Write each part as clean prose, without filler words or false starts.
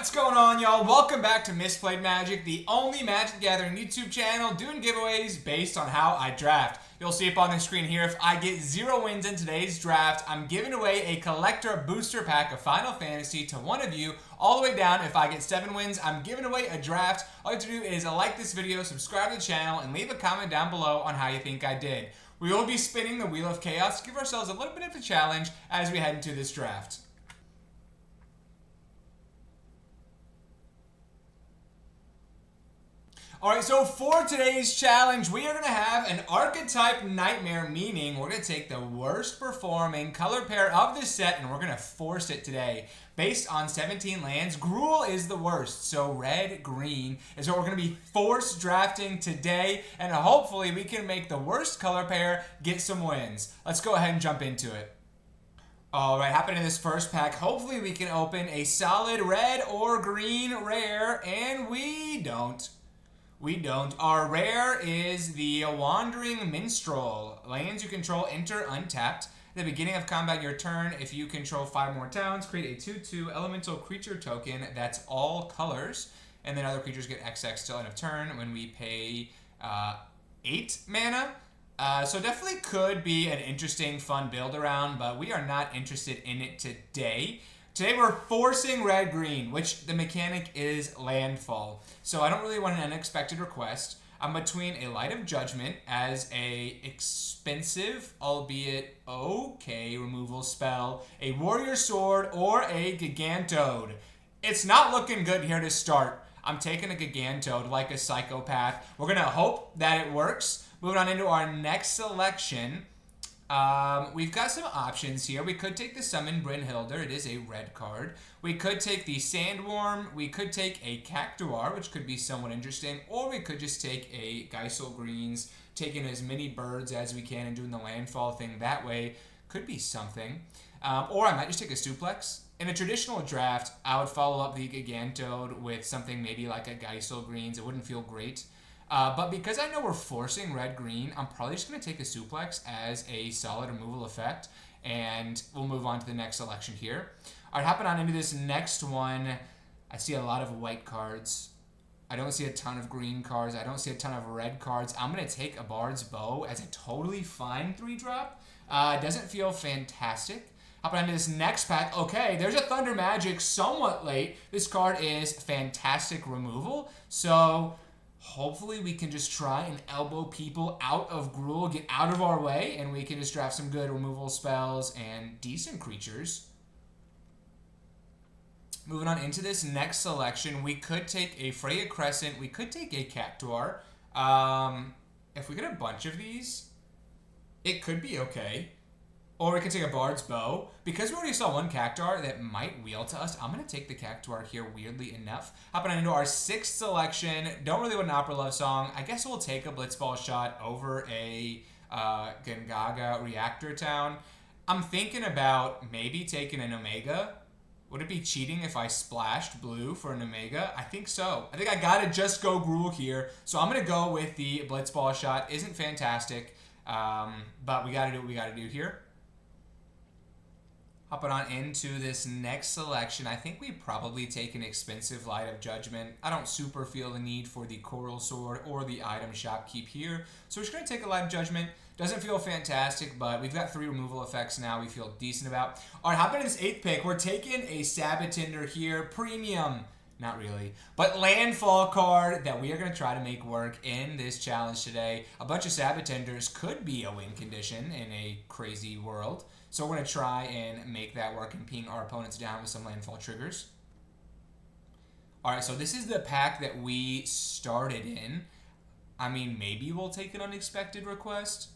What's going on, y'all? Welcome back to Misplayed Magic, the only Magic Gathering YouTube channel doing giveaways based on how I draft. You'll see up on the screen here, if I get 0 wins in today's draft, I'm giving away a collector booster pack of Final Fantasy to one of you, all the way down. If I get 7 wins, I'm giving away a draft. All you have to do is like this video, subscribe to the channel, and leave a comment down below on how you think I did. We will be spinning the Wheel of Chaos to give ourselves a little bit of a challenge as we head into this draft. Alright, so for today's challenge, we are going to have an Archetype Nightmare, meaning we're going to take the worst performing color pair of this set and we're going to force it today. Based on 17 lands, Gruul is the worst, so red-green is what we're going to be force drafting today, and hopefully we can make the worst color pair get some wins. Let's go ahead and jump into it. Alright, happening in this first pack, hopefully we can open a solid red or green rare, and we don't. Our rare is the Wandering Minstrel. Lands you control enter untapped. At the beginning of combat your turn, if you control 5 more towns, create a 2/2 elemental creature token that's all colors. And then other creatures get XX till end of turn when we pay 8 mana. So definitely could be an interesting, fun build around, but we are not interested in it today. Today we're forcing red-green, which the mechanic is landfall. So I don't really want an unexpected request. I'm between a Light of Judgment as a expensive, albeit okay, removal spell, a Warrior Sword, or a Gigantode. It's not looking good here to start. I'm taking a Gigantode like a psychopath. We're going to hope that it works. Moving on into our next selection. We've got some options here. We could take the Summon Brynhildr. It is a red card. We could take the Sandworm. We could take a Cactuar, which could be somewhat interesting. Or we could just take a Geisel Greens, taking as many birds as we can and doing the landfall thing that way. Could be something. Or I might just take a Suplex. In a traditional draft, I would follow up the Gigantode with something maybe like a Geisel Greens. It wouldn't feel great. But because I know we're forcing red-green, I'm probably just going to take a Suplex as a solid removal effect, and we'll move on to the next selection here. All right, hopping on into this next one, I see a lot of white cards. I don't see a ton of green cards. I don't see a ton of red cards. I'm going to take a Bard's Bow as a totally fine 3-drop. It doesn't feel fantastic. Hopping on to this next pack. Okay, there's a Thunder Magic somewhat late. This card is fantastic removal, so hopefully we can just try and elbow people out of Gruul, get out of our way, and we can just draft some good removal spells and decent creatures. Moving on into this next selection, we could take a Freya Crescent, we could take a Cactuar. If we get a bunch of these, it could be okay. Or we could take a Bard's Bow. Because we already saw one Cactuar that might wheel to us, I'm going to take the Cactuar here, weirdly enough. Hopping on into our 6th selection. Don't really want an Opera Love Song. I guess we'll take a Blitzball Shot over a Gungaga Reactor Town. I'm thinking about maybe taking an Omega. Would it be cheating if I splashed blue for an Omega? I think so. I think I got to just go Gruul here. So I'm going to go with the Blitzball Shot. Isn't fantastic, but we got to do what we got to do here. Hopping on into this next selection, I think we probably take an expensive Light of Judgment. I don't super feel the need for the Coral Sword or the Item Shopkeep here. So we're just going to take a Light of Judgment. Doesn't feel fantastic, but we've got 3 removal effects now we feel decent about. All right, hopping into this 8th pick, we're taking a Sabatinder here. Premium. Not really. But landfall card that we are going to try to make work in this challenge today. A bunch of Sabatinders could be a win condition in a crazy world. So we're going to try and make that work and ping our opponents down with some landfall triggers. Alright, so this is the pack that we started in. I mean, maybe we'll take an unexpected request.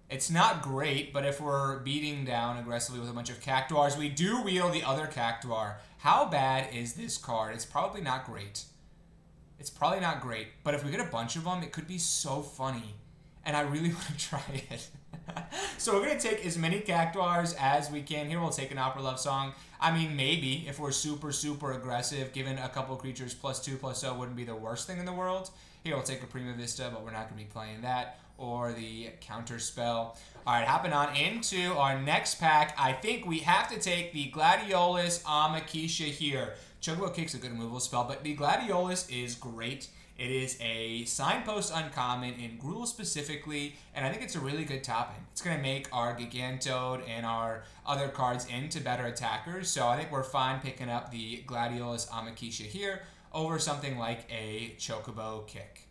It's not great, but if we're beating down aggressively with a bunch of Cactuars, we do wheel the other Cactuar. How bad is this card? It's probably not great. It's probably not great, but if we get a bunch of them, it could be so funny. And I really want to try it. So we're going to take as many Cactuars as we can. Here we'll take an Opera Love Song. I mean, maybe if we're super, super aggressive, given a couple creatures +2/+0 wouldn't be the worst thing in the world. Here we'll take a Prima Vista, but we're not going to be playing that. or the counter spell. All right, hopping on into our next pack. I think we have to take the Gladiolus Amakisha here. Chocobo Kick's a good removal spell, but the Gladiolus is great. It is a Signpost uncommon in Gruul specifically, and I think it's a really good top-end. It's going to make our Gigantode and our other cards into better attackers, so I think we're fine picking up the Gladiolus Amakisha here over something like a Chocobo Kick.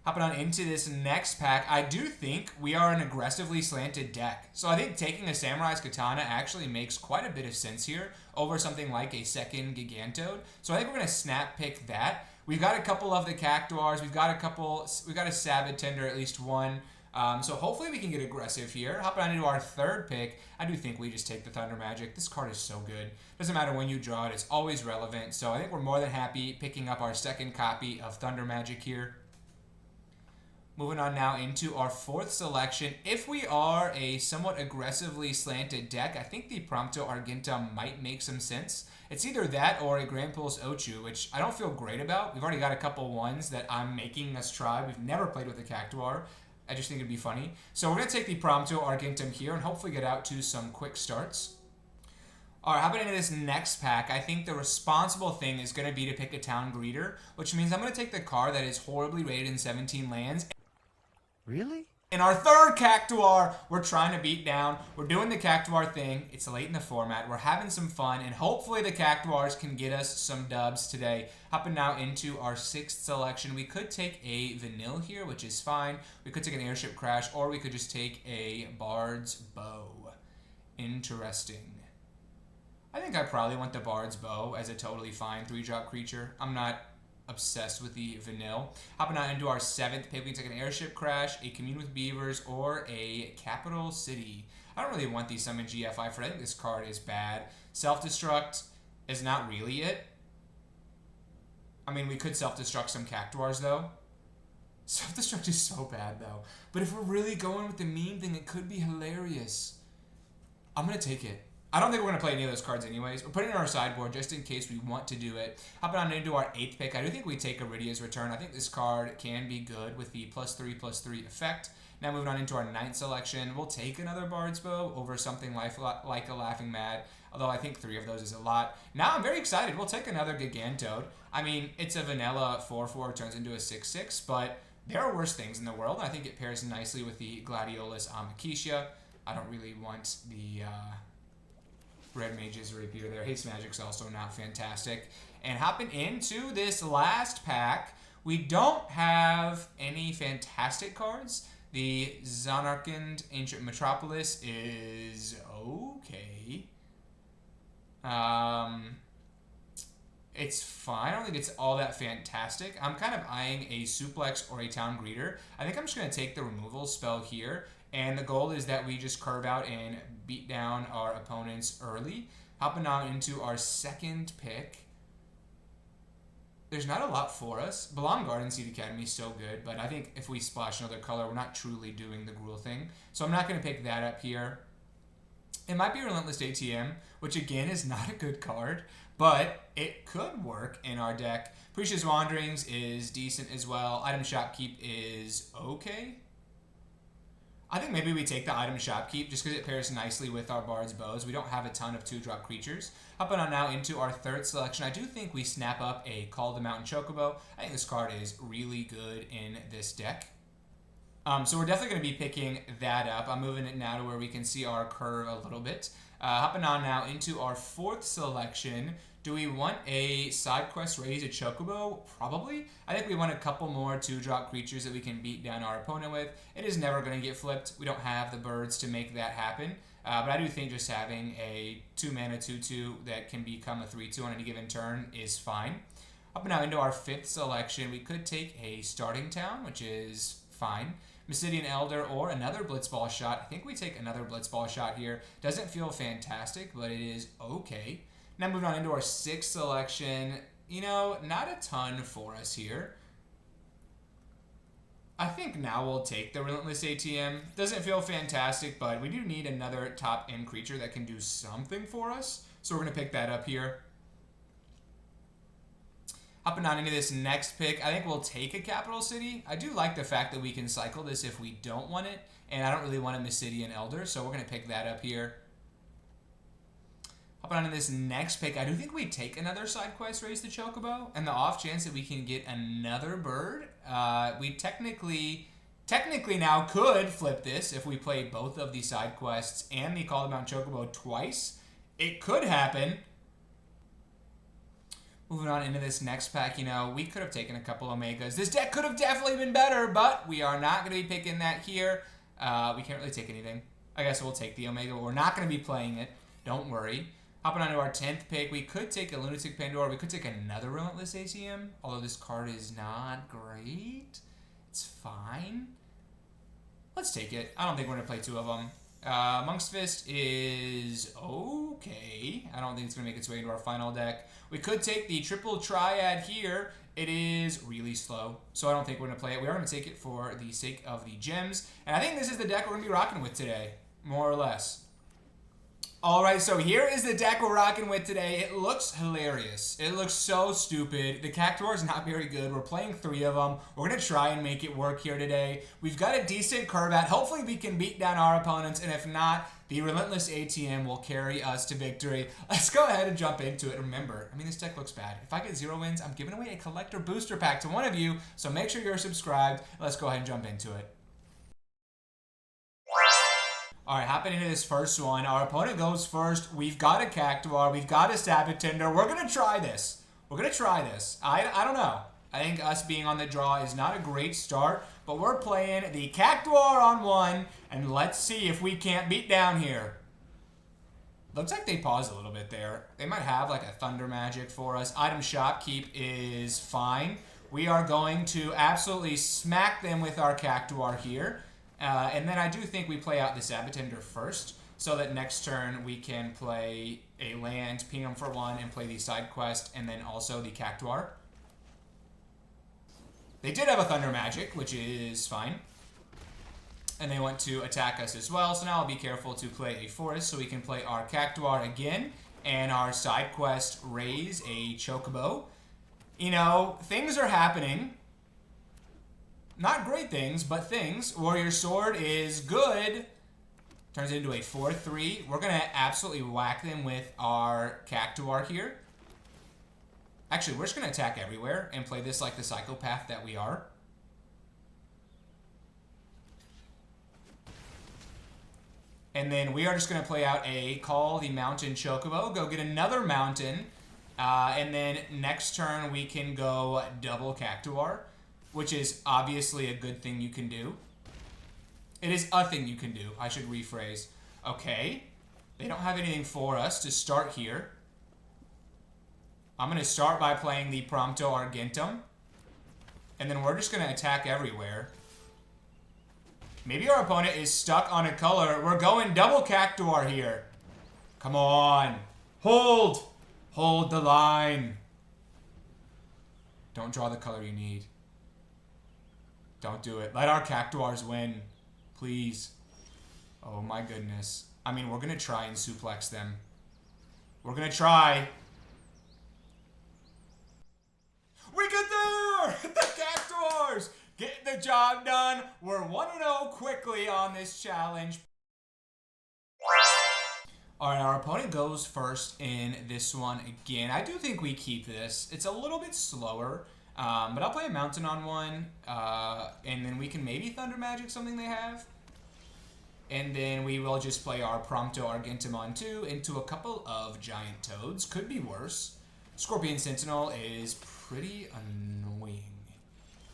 Hopping on into this next pack, I do think we are an aggressively slanted deck. So I think taking a Samurai's Katana actually makes quite a bit of sense here over something like a second Gigantode. So I think we're going to snap pick that. We've got a couple of the Cactuars. We've got a Sabid Tender, at least one. So hopefully we can get aggressive here. Hopping on into our third pick, I do think we just take the Thunder Magic. This card is so good. Doesn't matter when you draw it, it's always relevant. So I think we're more than happy picking up our second copy of Thunder Magic here. Moving on now into our fourth selection. If we are a somewhat aggressively slanted deck, I think the Prompto Argentum might make some sense. It's either that or a Grand Pulse Ochu, which I don't feel great about. We've already got a couple ones that I'm making us try. We've never played with a Cactuar. I just think it'd be funny. So we're going to take the Prompto Argentum here and hopefully get out to some quick starts. All right, hopping into this next pack, I think the responsible thing is going to be to pick a Town Greeter, which means I'm going to take the card that is horribly rated in 17 lands. Really? In our third Cactuar, we're trying to beat down. We're doing the Cactuar thing. It's late in the format. We're having some fun, and hopefully the Cactuars can get us some dubs today. Hopping now into our sixth selection. We could take a Vanille here, which is fine. We could take an Airship Crash, or we could just take a Bard's Bow. Interesting. I think I probably want the Bard's Bow as a totally fine 3-drop creature. I'm not obsessed with the Vanille. Hopping on into our seventh pick, we can take an Airship Crash, a Commune with Beavers, or a Capital City. I don't really want the Summon GFI for it. I think this card is bad. Self-Destruct is not really it. I mean, we could Self-Destruct some Cactuars, though. Self-Destruct is so bad, though. But if we're really going with the meme thing, it could be hilarious. I'm going to take it. I don't think we're going to play any of those cards anyways. We're putting it in our sideboard just in case we want to do it. Hopping on into our eighth pick, I do think we take Iridia's Return. I think this card can be good with the +3/+3 effect. Now moving on into our ninth selection, we'll take another Bard's Bow over something like a Laughing Mad, although I think 3 of those is a lot. Now I'm very excited. We'll take another Gigantode. I mean, it's a vanilla 4/4, turns into a 6/6, but there are worse things in the world. I think it pairs nicely with the Gladiolus Amakisha. I don't really want the Red Mage's Rapier there. Haste Magic's also not fantastic. And hopping into this last pack, we don't have any fantastic cards. The Zonarkand Ancient Metropolis is okay. It's fine. I don't think it's all that fantastic. I'm kind of eyeing a Suplex or a Town Greeter. I think I'm just going to take the removal spell here. And the goal is that we just curve out and beat down our opponents early. Hopping on into our second pick. There's not a lot for us. Balam Garden Seed Academy is so good, but I think if we splash another color, we're not truly doing the Gruul thing. So I'm not going to pick that up here. It might be Relentless ATM, which again is not a good card, but it could work in our deck. Precious Wanderings is decent as well. Item Shopkeep is okay. I think maybe we take the Item Shopkeep just because it pairs nicely with our Bard's Bows. We don't have a ton of 2-drop creatures. Hopping on now into our third selection, I do think we snap up a Call the Mountain Chocobo. I think this card is really good in this deck. So we're definitely going to be picking that up. I'm moving it now to where we can see our curve a little bit. Hopping on now into our fourth selection. Do we want a side quest raise a Chocobo? Probably. I think we want a couple more 2-drop creatures that we can beat down our opponent with. It is never going to get flipped. We don't have the birds to make that happen. But I do think just having a 2-mana 2/2 that can become a 3/2 on any given turn is fine. Up and now into our fifth selection, we could take a Starting Town, which is fine. Mysidian Elder or another Blitzball Shot. I think we take another Blitzball Shot here. Doesn't feel fantastic, but it is okay. Now moving on into our sixth selection. You know, not a ton for us here. I think now we'll take the Relentless ATM. Doesn't feel fantastic, but we do need another top-end creature that can do something for us. So we're going to pick that up here. Hopping on into this next pick, I think we'll take a capital city. I do like the fact that we can cycle this if we don't want it, and I don't really want a Mysidian Elder, so we're going to pick that up here. Hopping on to this next pick, I do think we take another side quest, Raise the Chocobo, and the off chance that we can get another bird. We technically now could flip this if we play both of the side quests and the Call the Mountain Chocobo twice. It could happen. Moving on into this next pack, you know, we could have taken a couple Omegas. This deck could have definitely been better, but we are not going to be picking that here. We can't really take anything. I guess we'll take the Omega, but we're not going to be playing it. Don't worry. Hopping on to our 10th pick, we could take a Lunatic Pandora. We could take another Relentless ATM, although this card is not great. It's fine. Let's take it. I don't think we're going to play two of them. Monk's Fist is okay. I don't think it's going to make its way into our final deck. We could take the Triple Triad here. It is really slow, so I don't think we're going to play it. We are going to take it for the sake of the gems. And I think this is the deck we're going to be rocking with today, more or less. Alright, so here is the deck we're rocking with today. It looks hilarious. It looks so stupid. The Cactuar is not very good. We're playing 3 of them. We're going to try and make it work here today. We've got a decent curve at. Hopefully we can beat down our opponents, and if not, the Relentless ATM will carry us to victory. Let's go ahead and jump into it. Remember, I mean, this deck looks bad. If I get 0 wins, I'm giving away a collector booster pack to one of you, so make sure you're subscribed. Let's go ahead and jump into it. Alright, hopping into this first one. Our opponent goes first. We've got a Cactuar. We've got a Sabatender. We're going to try this. We're going to try this. I don't know. I think us being on the draw is not a great start, but we're playing the Cactuar on 1, and let's see if we can't beat down here. Looks like they paused a little bit there. They might have like a Thunder Magic for us. Item Shopkeep is fine. We are going to absolutely smack them with our Cactuar here. And then I do think we play out the Sabatender first, so that next turn we can play a land, ping them for 1, and play the side quest, and then also the Cactuar. They did have a Thunder Magic, which is fine. And they want to attack us as well, so now I'll be careful to play a Forest, so we can play our Cactuar again, and our side quest, Raise a Chocobo. You know, things are happening. Not great things, but things. Warrior Sword is good. Turns it into a 4-3. We're going to absolutely whack them with our Cactuar here. Actually, we're just going to attack everywhere and play this like the psychopath that we are. And then we are just going to play out a Call the Mountain Chocobo. Go get another Mountain. And then next turn we can go double Cactuar, which is obviously a good thing you can do. It is a thing you can do. I should rephrase. Okay. They don't have anything for us to start here. I'm going to start by playing the Prompto Argentum. And then we're just going to attack everywhere. Maybe our opponent is stuck on a color. We're going double Cactuar here. Come on. Hold. Hold the line. Don't draw the color you need. Don't do it. Let our Cactuars win. Please. Oh my goodness. I mean, we're going to try and suplex them. We're going to try. We get there! The Cactuars! Get the job done. We're 1-0 quickly on this challenge. Alright, our opponent goes first in this one again. I do think we keep this. It's a little bit slower. But I'll play a Mountain on 1, and then we can maybe Thunder Magic something they have. And then we will just play our Prompto Argentum on 2 into a couple of Giant Toads. Could be worse. Scorpion Sentinel is pretty annoying.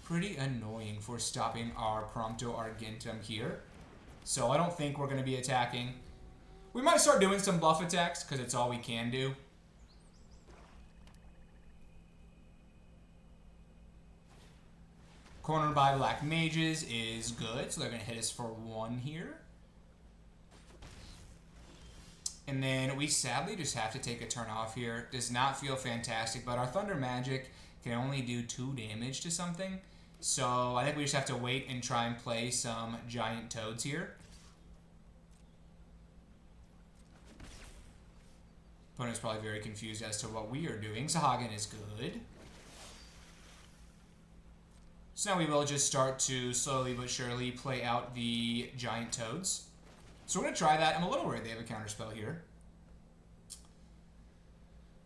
Pretty annoying for stopping our Prompto Argentum here. So I don't think we're going to be attacking. We might start doing some bluff attacks, because it's all we can do. Cornered by Black Mages is good, so they're going to hit us for 1 here. And then we sadly just have to take a turn off here. Does not feel fantastic, but our Thunder Magic can only do 2 damage to something. So I think we just have to wait and try and play some Giant Toads here. Opponent's probably very confused as to what we are doing. Sahagin is good. So now we will just start to slowly but surely play out the giant toads. So we're going to try that. I'm a little worried they have a counterspell here.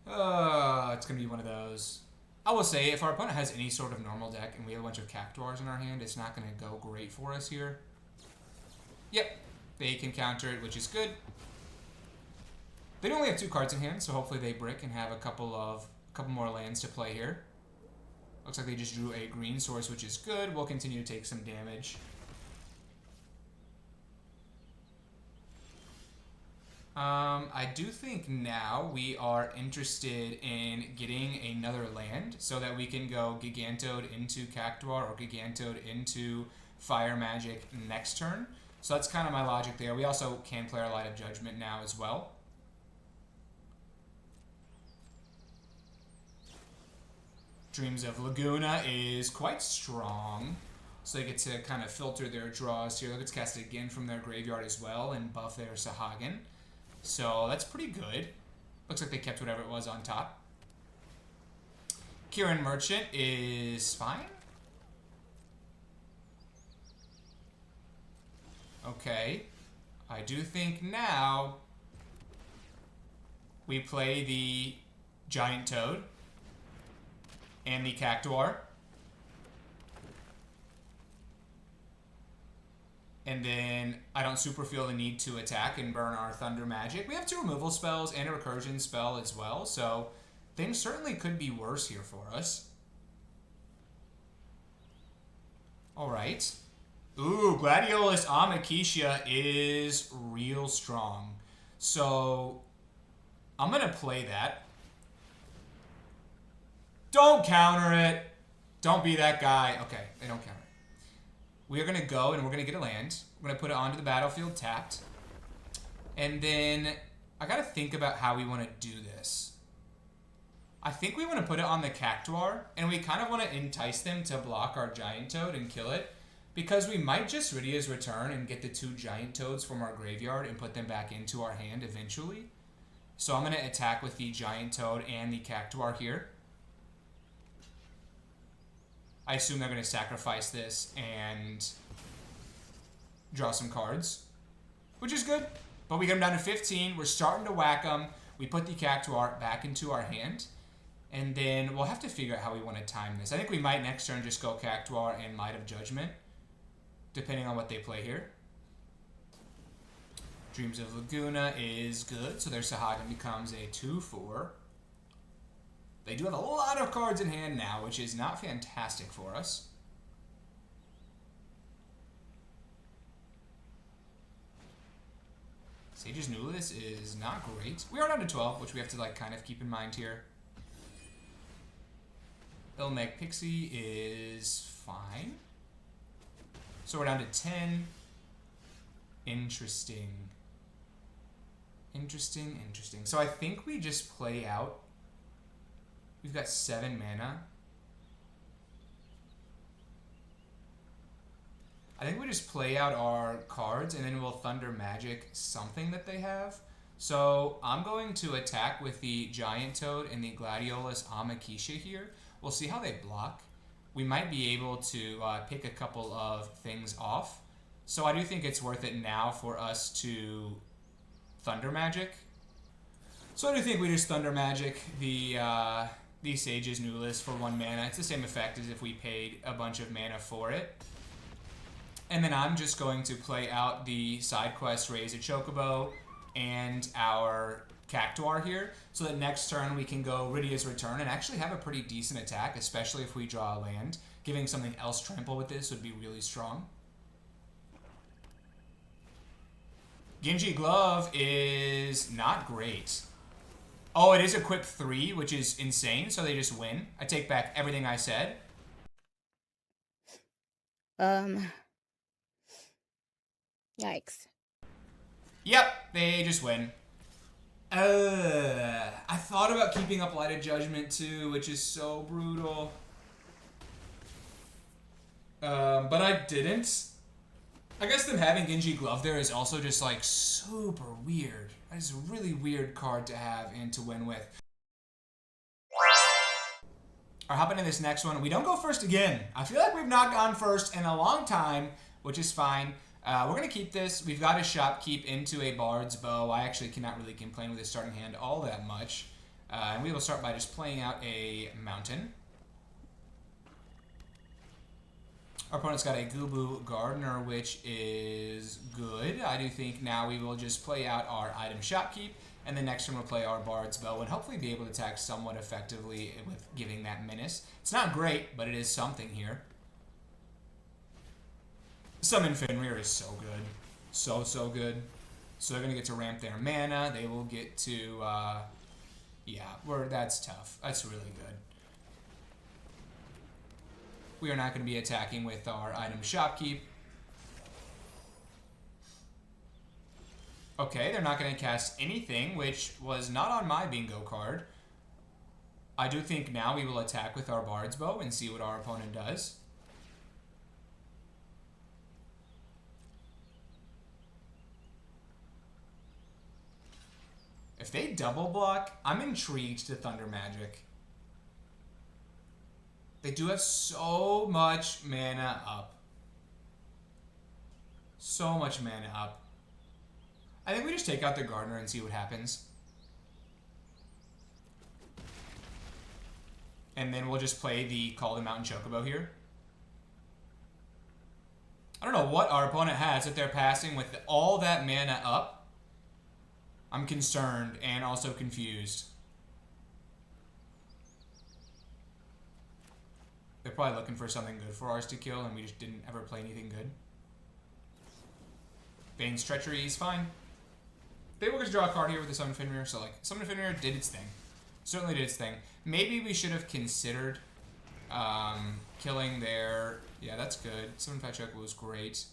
It's going to be one of those. I will say, if our opponent has any sort of normal deck and we have a bunch of Cactuars in our hand, it's not going to go great for us here. Yep, they can counter it, which is good. They only have 2 cards in hand, so hopefully they brick and have a couple more lands to play here. Looks like they just drew a green source, which is good. We'll continue to take some damage. I do think now we are interested in getting another land so that we can go Gigantode into Cactuar or Gigantode into Fire Magic next turn. So that's kind of my logic there. We also can play our Light of Judgment now as well. Dreams of Laguna is quite strong. So they get to kind of filter their draws here. Look, it's casted again from their graveyard as well and buff their Sahagin. So that's pretty good. Looks like they kept whatever it was on top. Kirin Merchant is fine. Okay. I do think now we play the Giant Toad and the Cactuar. And then I don't super feel the need to attack and burn our Thunder Magic. We have 2 removal spells and a recursion spell as well, so things certainly could be worse here for us. Alright. Ooh, Gladiolus Amakisha is real strong. So I'm going to play that. Don't counter it. Don't be that guy. Okay, they don't counter it. We are going to go and we're going to get a land. We're going to put it onto the battlefield tapped. And then I got to think about how we want to do this. I think we want to put it on the Cactuar, and we kind of want to entice them to block our Giant Toad and kill it, because we might just Rydia's Return and get the 2 Giant Toads from our graveyard and put them back into our hand eventually. So I'm going to attack with the Giant Toad and the Cactuar here. I assume they're going to sacrifice this and draw some cards, which is good. But we get them down to 15. We're starting to whack them. We put the Cactuar back into our hand. And then we'll have to figure out how we want to time this. I think we might next turn just go Cactuar and Light of Judgment, depending on what they play here. Dreams of Laguna is good, so their Sahagin becomes a 2/4. They do have a lot of cards in hand now, which is not fantastic for us. Sage's Nullis is not great. We are down to 12, which we have to kind of keep in mind here. Ilmeg Pixie is fine. So we're down to 10. Interesting. Interesting. So I think we just play out. We've got 7 mana. I think we just play out our cards and then we'll Thunder Magic something that they have. So I'm going to attack with the Giant Toad and the Gladiolus Amakisha here. We'll see how they block. We might be able to pick a couple of things off. So I do think it's worth it now for us to Thunder Magic. So I do think we just Thunder Magic the Sage's Nullis for 1 mana. It's the same effect as if we paid a bunch of mana for it. And then I'm just going to play out the side quest Raise a Chocobo and our Cactuar here, so that next turn we can go Rydia's Return and actually have a pretty decent attack, especially if we draw a land. Giving something else trample with this would be really strong. Genji Glove is not great. Oh, it is equip 3, which is insane, so they just win. I take back everything I said. Yikes. Yep, they just win. I thought about keeping up Light of Judgment too, which is so brutal. But I didn't. I guess them having Genji Glove there is also just super weird. It's a really weird card to have and to win with. Or hop into this next one. We don't go first again. I feel like we've not gone first in a long time, which is fine. We're going to keep this. We've got a shopkeep into a Bard's Bow. I actually cannot really complain with his starting hand all that much. And we will start by just playing out a Mountain. Our opponent's got a Gubu Gardener, which is good. I do think now we will just play out our item shopkeep, and the next turn we'll play our Bard's Bow and hopefully be able to attack somewhat effectively with giving that menace. It's not great, but it is something here. Summon Fenrir is so good. So good. So they're going to get to ramp their mana. They will get to, that's tough. That's really good. We are not going to be attacking with our item shopkeep. Okay, they're not going to cast anything, which was not on my bingo card. I do think now we will attack with our Bard's Bow and see what our opponent does. If they double block, I'm intrigued to Thunder Magic. They do have so much mana up. So much mana up. I think we just take out the Gardener and see what happens. And then we'll just play the Call the Mountain Chocobo here. I don't know what our opponent has if they're passing with all that mana up. I'm concerned and also confused. They're probably looking for something good for ours to kill, and we just didn't ever play anything good. Bane's Treachery is fine. They were going to draw a card here with the Summon Fenrir, so like, Summon Fenrir did its thing. Certainly did its thing. Maybe we should have considered killing their... Yeah, that's good. Summon Fat Chocobo was great.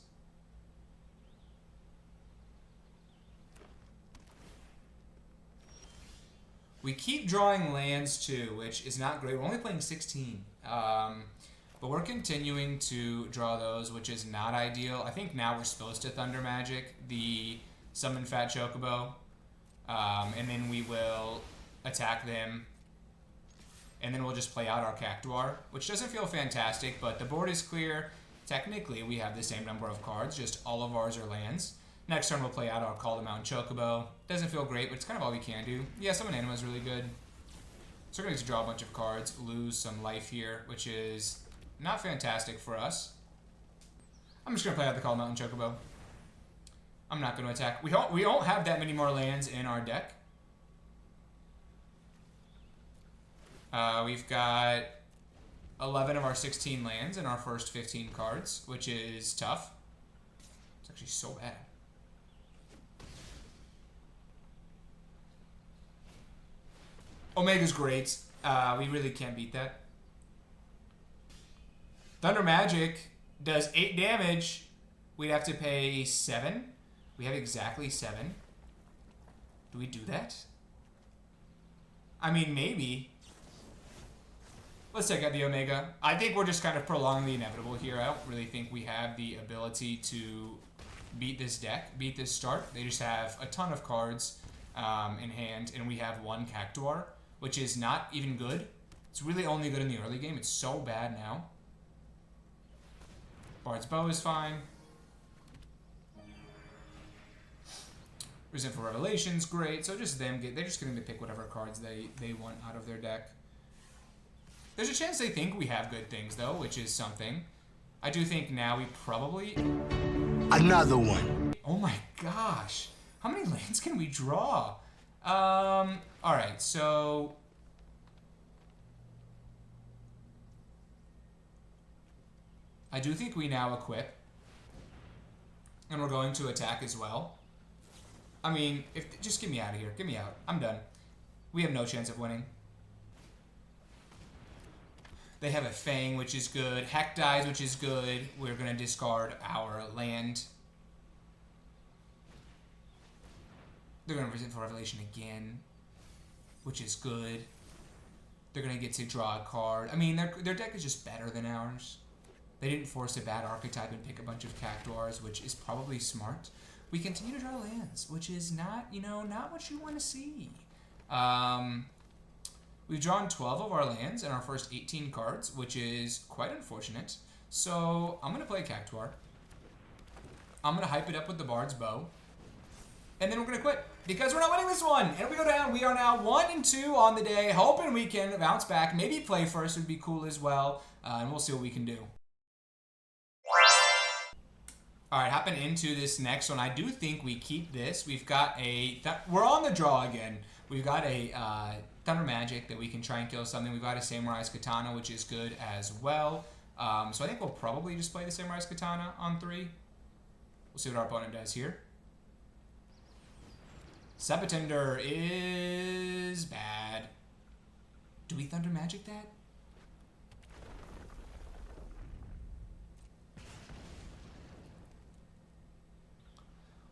We keep drawing lands too, which is not great. We're only playing 16. But we're continuing to draw those, which is not ideal. I think now we're supposed to Thunder Magic the Summon Fat Chocobo. And then we will attack them. And then we'll just play out our Cactuar, which doesn't feel fantastic, but the board is clear. Technically, we have the same number of cards, just all of ours are lands. Next turn, we'll play out our Call the Mountain Chocobo. Doesn't feel great, but it's kind of all we can do. Yeah, Summon Anima is really good. So we're going to draw a bunch of cards, lose some life here, which is not fantastic for us. I'm just going to play out the Call the Mountain Chocobo. I'm not going to attack. We don't have that many more lands in our deck. We've got 11 of our 16 lands in our first 15 cards, which is tough. It's actually so bad. Omega's great. We really can't beat that. Thunder Magic does 8 damage. We'd have to pay 7. We have exactly 7. Do we do that? I mean, maybe. Let's take out the Omega. I think we're just kind of prolonging the inevitable here. I don't really think we have the ability to beat this deck, beat this start. They just have a ton of cards in hand, and we have one Cactuar, which is not even good. It's really only good in the early game. It's so bad now. Bard's Bow is fine. Resentful Revelation's great. So just them, they're just going to pick whatever cards they want out of their deck. There's a chance they think we have good things, though, which is something. I do think now we probably... Another one. Oh my gosh. How many lands can we draw? Alright, so... I do think we now equip. And we're going to attack as well. I mean, just get me out of here. Get me out. I'm done. We have no chance of winning. They have a Fang, which is good. Heck dies, which is good. We're going to discard our land. They're going to Resentful Revelation again, which is good. They're going to get to draw a card. I mean, their deck is just better than ours. They didn't force a bad archetype and pick a bunch of Cactuars, which is probably smart. We continue to draw lands, which is not, not what you want to see. We've drawn 12 of our lands in our first 18 cards, which is quite unfortunate. So I'm going to play Cactuar. I'm going to hype it up with the Bard's Bow. And then we're going to quit because we're not winning this one. And we go down. We are now 1-2 on the day, hoping we can bounce back. Maybe play first would be cool as well. And we'll see what we can do. All right, hopping into this next one. I do think we keep this. We've got we're on the draw again. We've got a Thunder Magic that we can try and kill something. We've got a Samurai's Katana, which is good as well. So I think we'll probably just play the Samurai's Katana on 3. We'll see what our opponent does here. Sepatender is bad. Do we Thunder Magic that?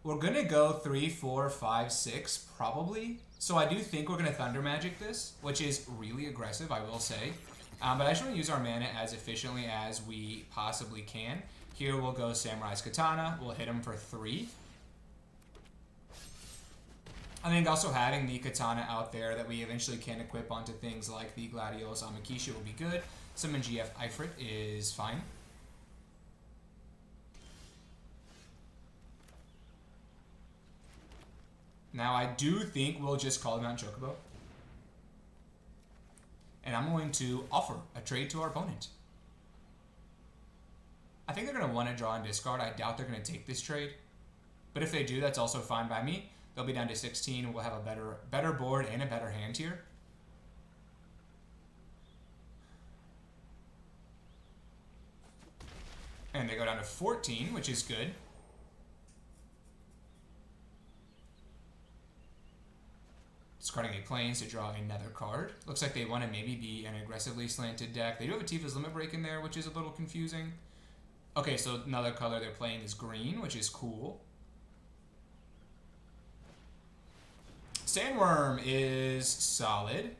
We're going to go 3, 4, 5, 6, probably. So I do think we're going to Thunder Magic this, which is really aggressive, I will say. But I just want to use our mana as efficiently as we possibly can. Here we'll go Samurai's Katana. We'll hit him for 3. I think also having the Katana out there that we eventually can equip onto things like the Gladiolus Amakisha will be good. Summon GF Ifrit is fine. Now I do think we'll just call him out Chocobo. And I'm going to offer a trade to our opponent. I think they're going to want to draw and discard. I doubt they're going to take this trade. But if they do, that's also fine by me. They'll be down to 16. We'll have a better board and a better hand here. And they go down to 14, which is good. Discarding a Plains to draw another card. Looks like they want to maybe be an aggressively slanted deck. They do have a Tifa's Limit Break in there, which is a little confusing. Okay, so another color they're playing is green, which is cool. Sandworm is solid.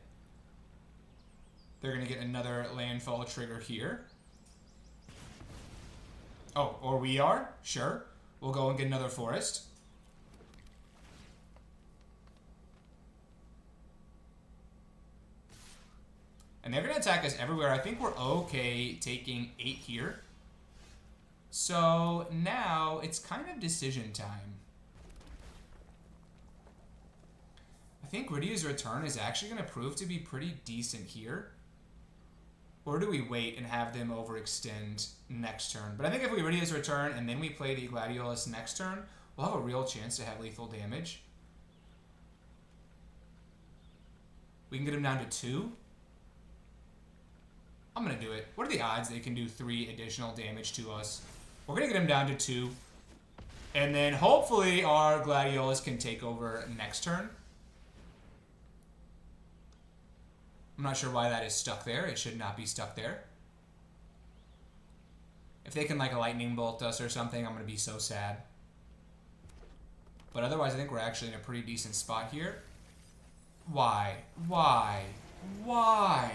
They're going to get another landfall trigger here. Oh, or we are? Sure. We'll go and get another forest. And they're going to attack us everywhere. I think we're okay taking 8 here. So now it's kind of decision time. I think Rydia's Return is actually going to prove to be pretty decent here. Or do we wait and have them overextend next turn? But I think if we Rydia's Return and then we play the Gladiolus next turn, we'll have a real chance to have lethal damage. We can get him down to 2. I'm going to do it. What are the odds they can do 3 additional damage to us? We're going to get him down to 2. And then hopefully our Gladiolus can take over next turn. I'm not sure why that is stuck there. It should not be stuck there. If they can like lightning bolt us or something, I'm going to be so sad. But otherwise, I think we're actually in a pretty decent spot here. Why? Why? Why?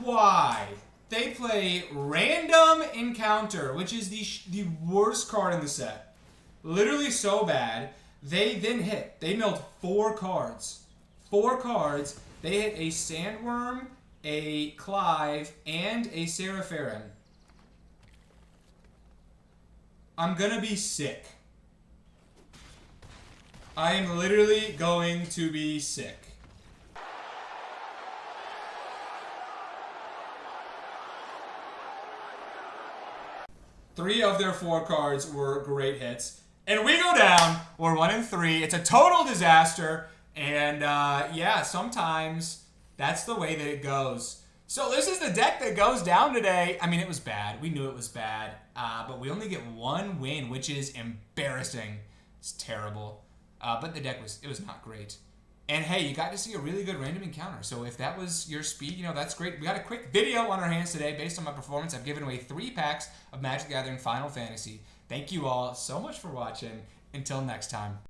Why? They play Random Encounter, which is the worst card in the set. Literally so bad. They then hit. They milled 4 cards. 4 cards. They hit a Sandworm, a Clive, and a Serapharin. I'm gonna be sick. I am literally going to be sick. Three of their 4 cards were great hits. And we go down. We're 1-3. It's a total disaster. And yeah, sometimes that's the way that it goes. So this is the deck that goes down today. I mean, it was bad. We knew it was bad. But we only get 1 win, which is embarrassing. It's terrible. But the deck was not great. And hey, you got to see a really good random encounter. So if that was your speed, you know, that's great. We got a quick video on our hands today based on my performance. I've given away 3 packs of Magic the Gathering Final Fantasy. Thank you all so much for watching. Until next time.